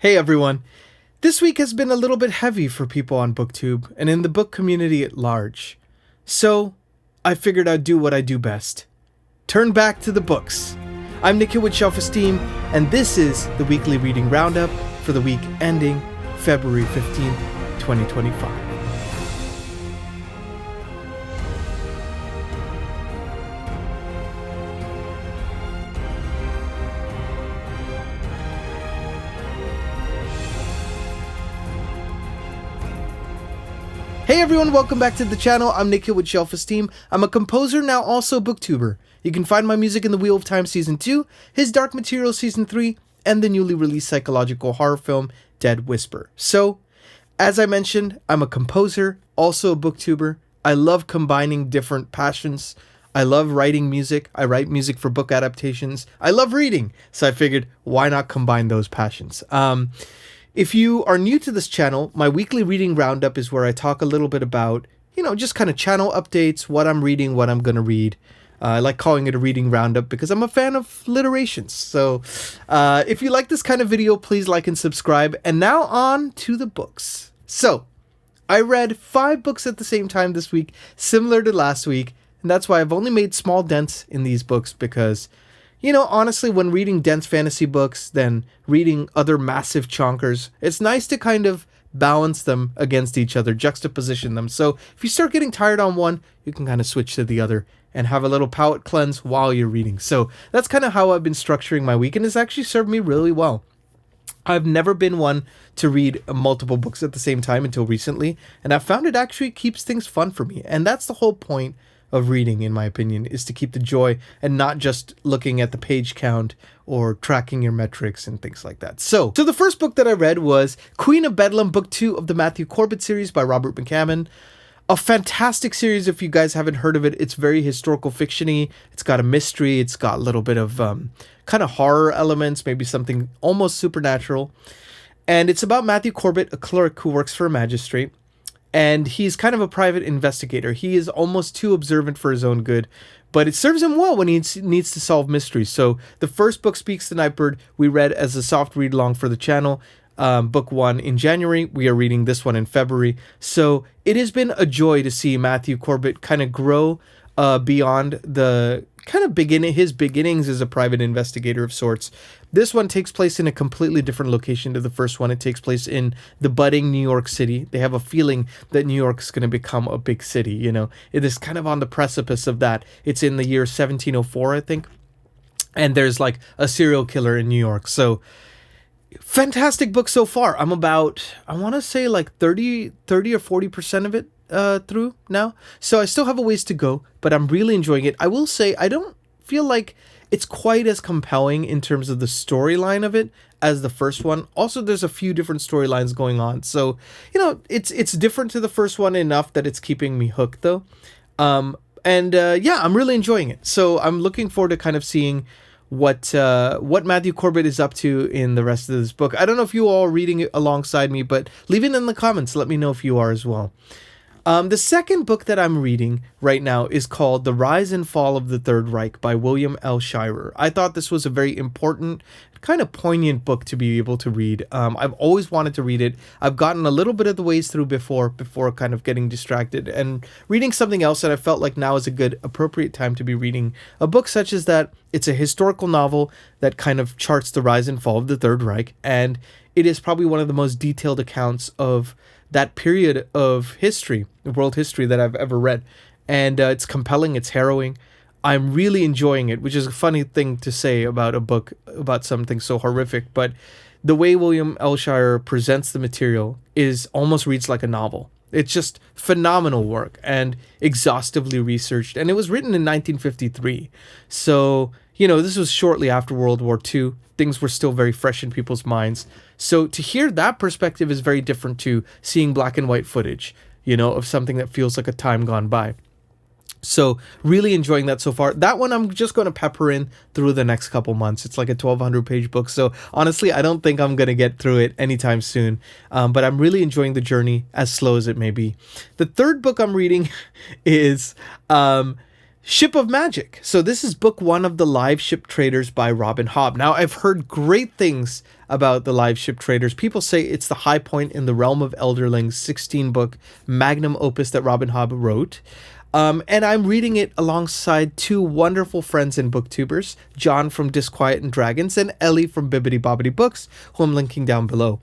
Hey everyone! This week has been a little bit heavy for people on BookTube and in the book community at large. So, I figured I'd do what I do best. Turn back to the books. I'm Nikhil with Shelf-Esteem, and this is the weekly reading roundup for the week ending February 15th, 2025. Hey everyone, welcome back to the channel. I'm Nikhil with Shelf-Esteem. I'm a composer, now also booktuber. You can find my music in The Wheel of Time Season 2, His Dark Materials Season 3, and the newly released psychological horror film, Dead Whisper. So, as I mentioned, I'm a composer, also a booktuber. I love combining different passions. I love writing music. I write music for book adaptations. I love reading. So I figured, why not combine those passions? If you are new to this channel, my weekly reading roundup is where I talk a little bit about, just kind of channel updates, what I'm reading, what I'm going to read. I like calling it a reading roundup because I'm a fan of alliterations. So if you like this kind of video, please like and subscribe. And now on to the books. So I read 5 books at the same time this week, similar to last week. And that's why I've only made small dents in these books because honestly, when reading dense fantasy books, then reading other massive chonkers, it's nice to kind of balance them against each other, juxtaposition them. So if you start getting tired on one, you can kind of switch to the other and have a little palate cleanse while you're reading. So that's kind of how I've been structuring my week, and it's actually served me really well. I've never been one to read multiple books at the same time until recently, and I've found it actually keeps things fun for me. And that's the whole point of reading, in my opinion, is to keep the joy and not just looking at the page count or tracking your metrics and things like that. So the first book that I read was Queen of Bedlam, Book 2 of the Matthew Corbett series by Robert McCammon. A fantastic series if you guys haven't heard of it. It's very historical fiction-y. It's got a mystery. It's got a little bit of kind of horror elements, maybe something almost supernatural. And it's about Matthew Corbett, a clerk who works for a magistrate. And he's kind of a private investigator. He is almost too observant for his own good, but it serves him well when he needs to solve mysteries. So the first book, Speaks the Nightbird, we read as a soft read-along for the channel. Book 1 in January. We are reading this one in February. So it has been a joy to see Matthew Corbett kind of grow beyond the kind of his beginnings as a private investigator of sorts. This one takes place in a completely different location to the first one. It takes place in the budding New York City. They have a feeling that New York is going to become a big city, It is kind of on the precipice of that. It's in the year 1704, I think. And there's like a serial killer in New York. So fantastic book so far. I'm about, I want to say like 30 or 40% of it through now. So I still have a ways to go, but I'm really enjoying it. I will say I don't feel like it's quite as compelling in terms of the storyline of it as the first one. Also, there's a few different storylines going on. So, it's different to the first one enough that it's keeping me hooked though. I'm really enjoying it. So I'm looking forward to kind of seeing what Matthew Corbett is up to in the rest of this book. I don't know if you all are reading it alongside me, but leave it in the comments. Let me know if you are as well. The second book that I'm reading right now is called The Rise and Fall of the Third Reich by William L. Shirer. I thought this was a very important, kind of poignant book to be able to read. I've always wanted to read it. I've gotten a little bit of the ways through before kind of getting distracted and reading something else, and I felt like now is a good, appropriate time to be reading a book such as that. It's a historical novel that kind of charts the rise and fall of the Third Reich, and it is probably one of the most detailed accounts of that period of history, world history, that I've ever read. And it's compelling, it's harrowing. I'm really enjoying it, which is a funny thing to say about a book about something so horrific, but the way William L. Shirer presents the material almost reads like a novel. It's just phenomenal work and exhaustively researched. And it was written in 1953. So, this was shortly after World War II. Things were still very fresh in people's minds. So to hear that perspective is very different to seeing black and white footage, of something that feels like a time gone by. So really enjoying that so far. That one I'm just going to pepper in through the next couple months. It's like a 1,200 page book. So honestly, I don't think I'm going to get through it anytime soon. But I'm really enjoying the journey, as slow as it may be. The third book I'm reading is Ship of Magic. So this is book 1 of The Live Ship Traders by Robin Hobb. Now, I've heard great things about the live ship traders. People say it's the high point in the Realm of Elderling's 16-book magnum opus that Robin Hobb wrote. And I'm reading it alongside two wonderful friends and booktubers, John from Disquiet and Dragons and Ellie from Bibbidi Bobbidi Books, who I'm linking down below.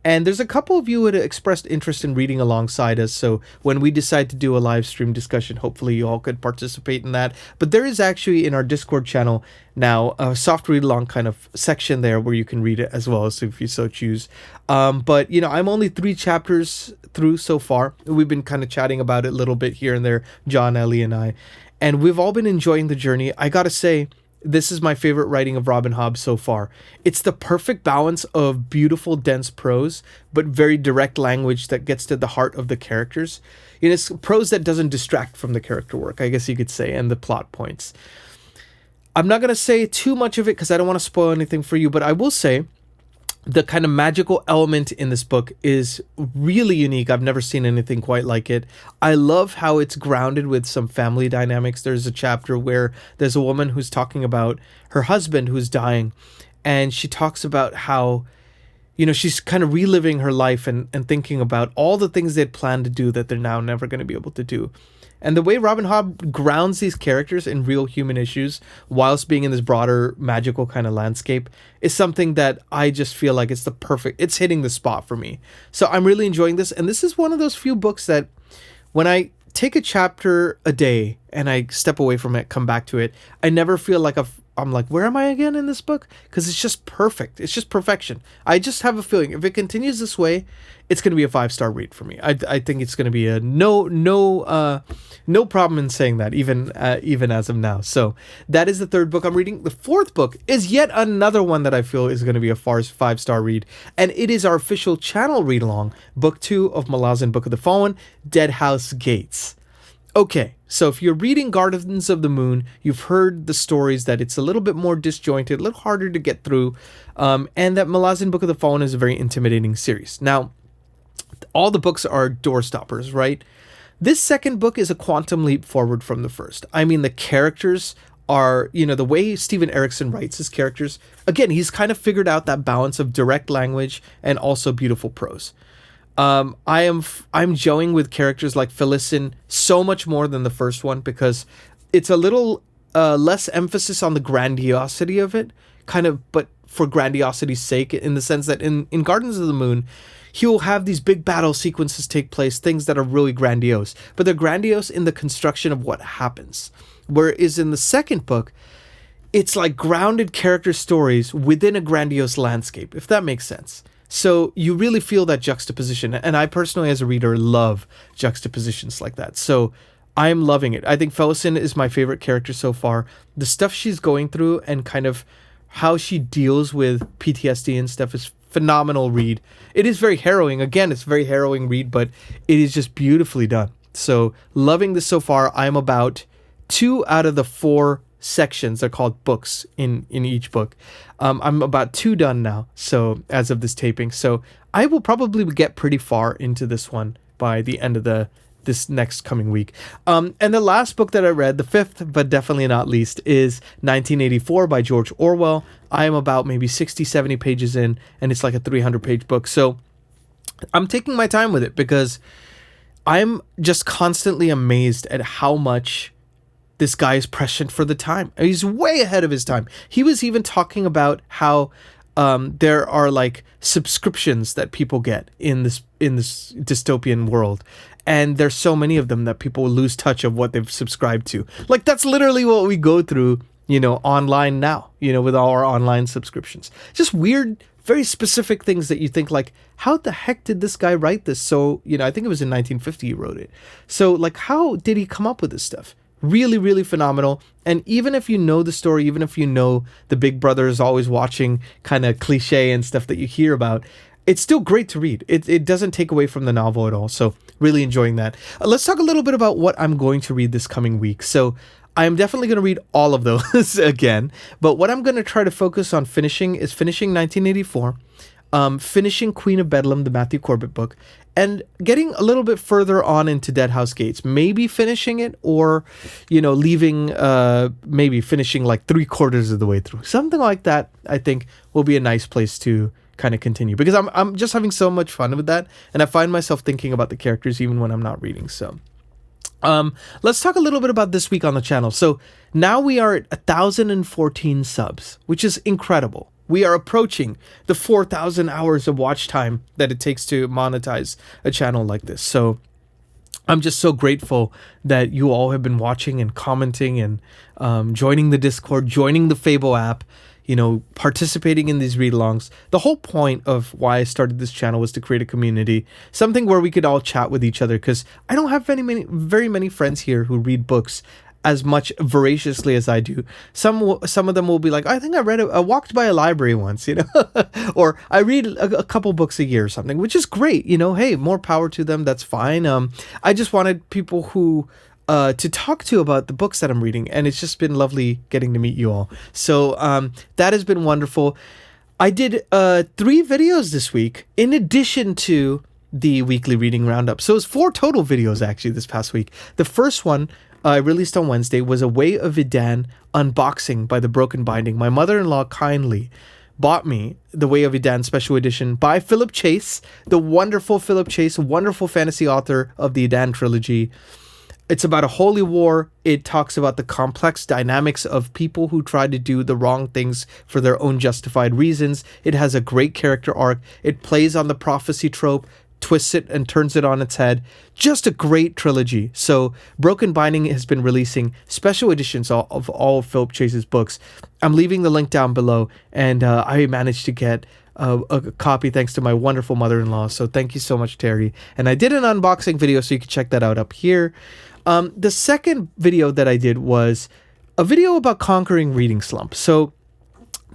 And there's a couple of you who had expressed interest in reading alongside us, so when we decide to do a live stream discussion, hopefully you all could participate in that. But there is actually in our Discord channel now a soft read along kind of section there where you can read it as well, so if you so choose. But you know, I'm only 3 chapters through so far. We've been kind of chatting about it a little bit here and there, John, Ellie, and I, and we've all been enjoying the journey. I gotta say, this is my favorite writing of Robin Hobb so far. It's the perfect balance of beautiful, dense prose, but very direct language that gets to the heart of the characters. You know, it's prose that doesn't distract from the character work, I guess you could say, and the plot points. I'm not going to say too much of it because I don't want to spoil anything for you, but I will say the kind of magical element in this book is really unique. I've never seen anything quite like it. I love how it's grounded with some family dynamics. There's a chapter where there's a woman who's talking about her husband who's dying, and she talks about how, you know, she's kind of reliving her life and thinking about all the things they'd planned to do that they're now never going to be able to do. And the way Robin Hobb grounds these characters in real human issues whilst being in this broader magical kind of landscape is something that I just feel like it's hitting the spot for me. So I'm really enjoying this. And this is one of those few books that when I take a chapter a day and I step away from it, come back to it, I never feel like I'm like, where am I again in this book? Because it's just perfect. It's just perfection. I just have a feeling if it continues this way, it's going to be a 5-star read for me. I think it's going to be a no problem in saying that, even as of now. So that is the 3rd book I'm reading. The 4th book is yet another one that I feel is going to be a 5-star read, and it is our official channel read along, Book 2 of Malazan Book of the Fallen, Dead House Gates. Okay, so if you're reading Gardens of the Moon, you've heard the stories that it's a little bit more disjointed, a little harder to get through, and that Malazan Book of the Fallen is a very intimidating series. Now, all the books are doorstoppers, right? This 2nd book is a quantum leap forward from the first. I mean, the characters are, you know, the way Steven Erikson writes his characters, again, he's kind of figured out that balance of direct language and also beautiful prose. I'm gelling with characters like Felicin so much more than the first one because it's a little less emphasis on the grandiosity of it, kind of, but for grandiosity's sake, in the sense that in Gardens of the Moon, he will have these big battle sequences take place, things that are really grandiose, but they're grandiose in the construction of what happens. Whereas in the 2nd book, it's like grounded character stories within a grandiose landscape, if that makes sense. So you really feel that juxtaposition, and I personally, as a reader, love juxtapositions like that. So I'm loving it. I think Felicin is my favorite character so far. The stuff she's going through and kind of how she deals with PTSD and stuff is phenomenal read. It is very harrowing. Again, it's a very harrowing read, but it is just beautifully done. So loving this so far. I'm about 2 out of the 4 sections. They're called books in each book. I'm about 2 done now, so as of this taping. So I will probably get pretty far into this one by the end of this next coming week. And the last book that I read, the 5th, but definitely not least, is 1984 by George Orwell. I am about maybe 60, 70 pages in, and it's like a 300-page book. So I'm taking my time with it because I'm just constantly amazed at how much this guy is prescient for the time. He's way ahead of his time. He was even talking about how there are like subscriptions that people get in this dystopian world, and there's so many of them that people lose touch of what they've subscribed to. Like, that's literally what we go through, you know, online now, you know, with all our online subscriptions. Just weird, very specific things that you think like, how the heck did this guy write this? So, you know, I think it was in 1950 he wrote it. So like, how did he come up with this stuff? Really, really phenomenal. And even if you know the story, even if you know the big brother is always watching kind of cliche and stuff that you hear about, it's still great to read. It doesn't take away from the novel at all. So really enjoying that. Let's talk a little bit about what I'm going to read this coming week. So I'm definitely going to read all of those again. But what I'm going to try to focus on finishing is finishing 1984, finishing Queen of Bedlam, the Matthew Corbett book, and getting a little bit further on into Dead House Gates, maybe finishing it, or, you know, leaving, maybe finishing like 3/4 of the way through. Something like that, I think, will be a nice place to kind of continue, because I'm just having so much fun with that, and I find myself thinking about the characters even when I'm not reading. So let's talk a little bit about this week on the channel. So now we are at 1,014 subs, which is incredible. We are approaching the 4,000 hours of watch time that it takes to monetize a channel like this. So I'm just so grateful that you all have been watching and commenting and joining the Discord, joining the FABLE app, you know, participating in these read-alongs. The whole point of why I started this channel was to create a community, something where we could all chat with each other, because I don't have very many friends here who read books as much voraciously as I do. Some of them will be like, I think I walked by a library once, you know, or I read a couple books a year or something, which is great, you know. Hey, more power to them. That's fine. I just wanted people who to talk to about the books that I'm reading, and it's just been lovely getting to meet you all. So that has been wonderful. I did 3 videos this week in addition to the weekly reading roundup. So it's 4 total videos actually this past week. The first one I released on Wednesday was a Way of Idan unboxing by The Broken Binding. My mother-in-law kindly bought me The Way of Idan special edition by Philip Chase, the wonderful Philip Chase, wonderful fantasy author of the Idan trilogy. It's about a holy war. It talks about the complex dynamics of people who try to do the wrong things for their own justified reasons. It has a great character arc. It plays on the prophecy trope, twists it and turns it on its head. Just a great trilogy. So Broken Binding has been releasing special editions of all of Philip Chase's books. I'm leaving the link down below, and I managed to get a copy thanks to my wonderful mother-in-law. So thank you so much, Terry. And I did an unboxing video, so you can check that out up here. The second video that I did was a video about conquering reading slump. So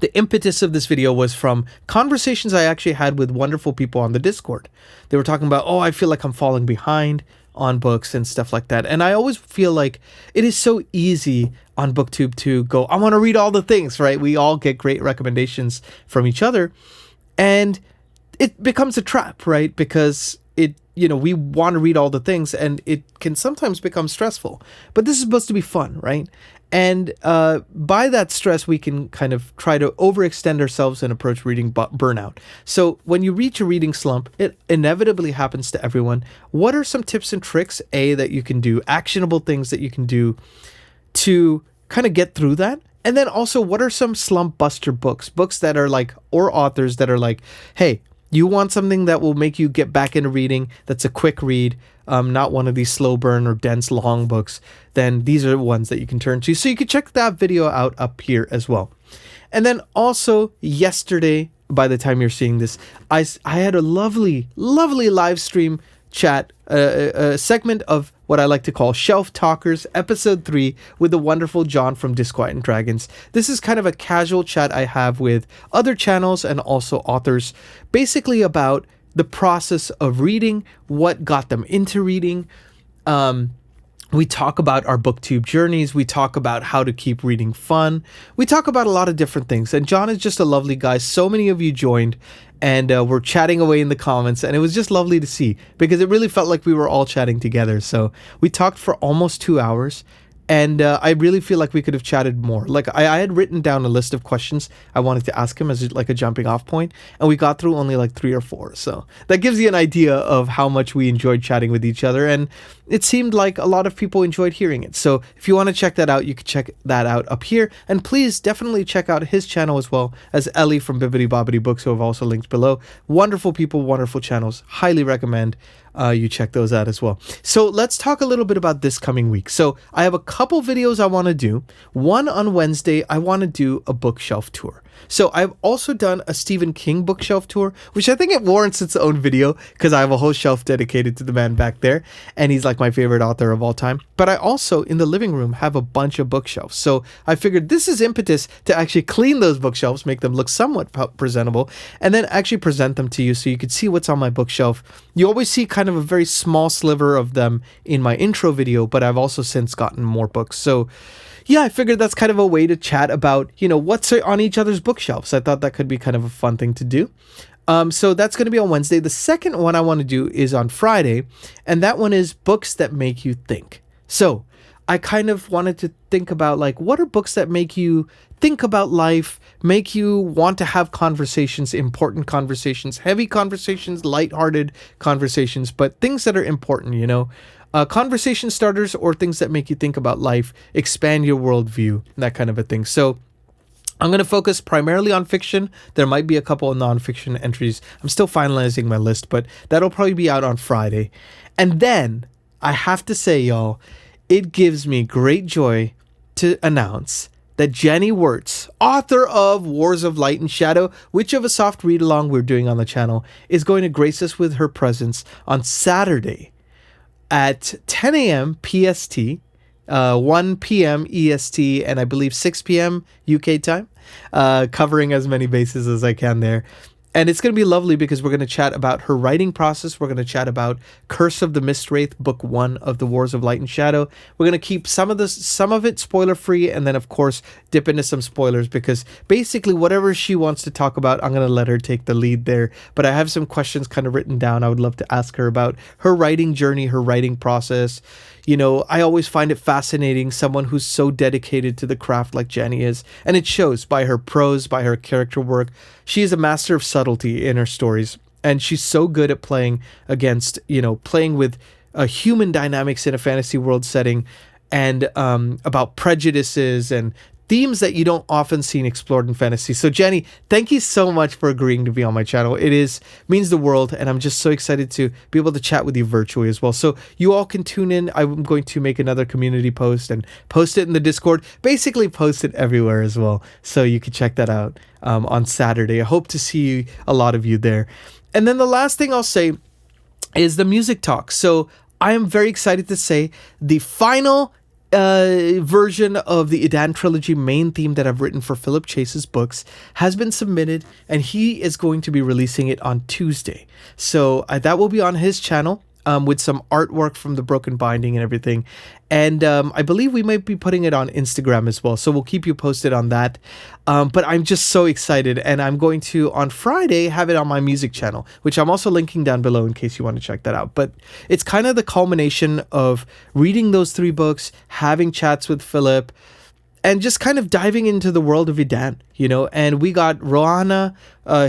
the impetus of this video was from conversations I actually had with wonderful people on the Discord. They were talking about, oh, I feel like I'm falling behind on books and stuff like that. And I always feel like it is so easy on BookTube to go, I want to read all the things, right? We all get great recommendations from each other. And it becomes a trap, right? Because we want to read all the things, and it can sometimes become stressful. But this is supposed to be fun, right? And by that stress, we can kind of try to overextend ourselves and approach reading burnout. So when you reach a reading slump, it inevitably happens to everyone. What are some tips and tricks, that you can do, actionable things that you can do to kind of get through that? And then also, what are some slump buster books that are like, or authors that are like, hey, you want something that will make you get back into reading, that's a quick read, not one of these slow burn or dense long books, then these are the ones that you can turn to. So you can check that video out up here as well. And then also yesterday, by the time you're seeing this, I had a lovely live stream chat, a segment of what I like to call Shelf Talkers, episode 3, with the wonderful John from Disquiet Dragons. This is kind of a casual chat I have with other channels and also authors, basically about the process of reading, what got them into reading. We talk about our BookTube journeys. We talk about how to keep reading fun. We talk about a lot of different things. And John is just a lovely guy. So many of you joined, and we're chatting away in the comments. And it was just lovely to see, because it really felt like we were all chatting together. So we talked for almost 2 hours. And I really feel like we could have chatted more. Like I had written down a list of questions I wanted to ask him as like a jumping off point, and we got through only like 3 or 4. So that gives you an idea of how much we enjoyed chatting with each other, and it seemed like a lot of people enjoyed hearing it. So if you want to check that out, you can check that out up here. And please definitely check out his channel as well as Ellie from Bibbidi Bobbidi Books, who I've also linked below. Wonderful people, wonderful channels. Highly recommend you check those out as well. So let's talk a little bit about this coming week. So I have a couple videos I want to do. One on Wednesday, I want to do a bookshelf tour. So I've also done a Stephen King bookshelf tour, which I think it warrants its own video, because I have a whole shelf dedicated to the man back there, and he's like my favorite author of all time. But I also, in the living room, have a bunch of bookshelves. So I figured this is impetus to actually clean those bookshelves, make them look somewhat presentable, and then actually present them to you so you can see what's on my bookshelf. You always see kind of a very small sliver of them in my intro video, but I've also since gotten more books. So yeah, I figured that's kind of a way to chat about, what's on each other's bookshelves. I thought that could be kind of a fun thing to do. So that's going to be on Wednesday. The second one I want to do is on Friday, and that one is books that make you think. So I kind of wanted to think about, like, what are books that make you think about life, make you want to have conversations, important conversations, heavy conversations, lighthearted conversations, but things that are important, you know? Conversation starters or things that make you think about life, expand your worldview, that kind of a thing. So I'm going to focus primarily on fiction. There might be a couple of nonfiction entries. I'm still finalizing my list, but that'll probably be out on Friday. And then I have to say, y'all, it gives me great joy to announce that Jenny Wirtz, author of Wars of Light and Shadow, Witch of a Soft Read Along we're doing on the channel, is going to grace us with her presence on Saturday at 10 a.m. PST, 1 p.m. EST, and I believe 6 p.m. UK time, covering as many bases as I can there. And it's going to be lovely because we're going to chat about her writing process. We're going to chat about Curse of the Mistwraith, book 1 of the Wars of Light and Shadow. We're going to keep some of it spoiler free, and then of course dip into some spoilers, because basically whatever she wants to talk about, I'm going to let her take the lead there. But I have some questions kind of written down. I would love to ask her about her writing journey, her writing process. You know, I always find it fascinating, someone who's so dedicated to the craft like Jenny is. And it shows by her prose, by her character work. She is a master of subtlety in her stories. And she's so good at playing against, you know, playing with human dynamics in a fantasy world setting, and about prejudices and themes that you don't often see explored in fantasy. So Jenny, thank you so much for agreeing to be on my channel. It means the world, and I'm just so excited to be able to chat with you virtually as well. So you all can tune in. I'm going to make another community post and post it in the Discord, basically post it everywhere as well. So you can check that out on Saturday. I hope to see a lot of you there. And then the last thing I'll say is the music talk. So I am very excited to say the final version of the Edan trilogy main theme that I've written for Philip Chase's books has been submitted, and he is going to be releasing it on Tuesday. So that will be on his channel, with some artwork from the broken binding and everything. And I believe we might be putting it on Instagram as well. So we'll keep you posted on that. But I'm just so excited. And I'm going to, on Friday, have it on my music channel, which I'm also linking down below in case you want to check that out. But it's kind of the culmination of reading those 3 books, having chats with Philip, and just kind of diving into the world of Edan, you know. And we got Roanna,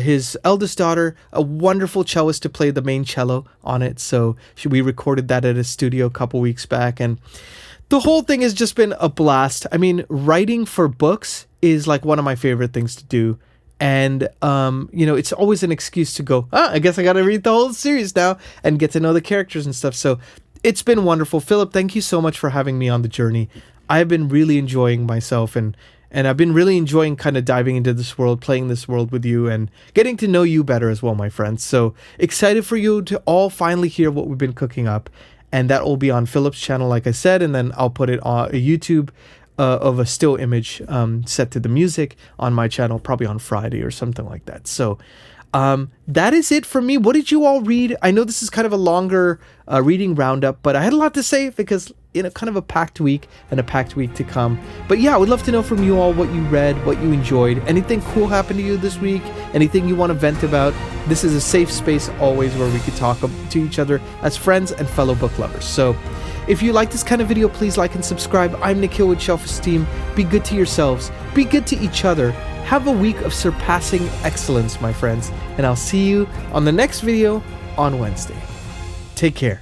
his eldest daughter, a wonderful cellist to play the main cello on it. So we recorded that at a studio a couple weeks back, and the whole thing has just been a blast. I mean, writing for books is like one of my favorite things to do. And, you know, it's always an excuse to go, I guess I got to read the whole series now and get to know the characters and stuff. So it's been wonderful. Philip, thank you so much for having me on the journey. I've been really enjoying myself, and I've been really enjoying kind of diving into this world, playing this world with you, and getting to know you better as well, my friends. So excited for you to all finally hear what we've been cooking up. And that will be on Philip's channel, like I said, and then I'll put it on a YouTube of a still image set to the music on my channel, probably on Friday or something like that. So that is it for me. What did you all read? I know this is kind of a longer reading roundup, but I had a lot to say because, you know, kind of a packed week and a packed week to come. But yeah, I would love to know from you all what you read, what you enjoyed, anything cool happened to you this week, anything you want to vent about. This is a safe space always where we could talk to each other as friends and fellow book lovers. So if you like this kind of video, please like and subscribe. I'm Nikhil with Shelf-Esteem. Be good to yourselves. Be good to each other. Have a week of surpassing excellence, my friends. And I'll see you on the next video on Wednesday. Take care.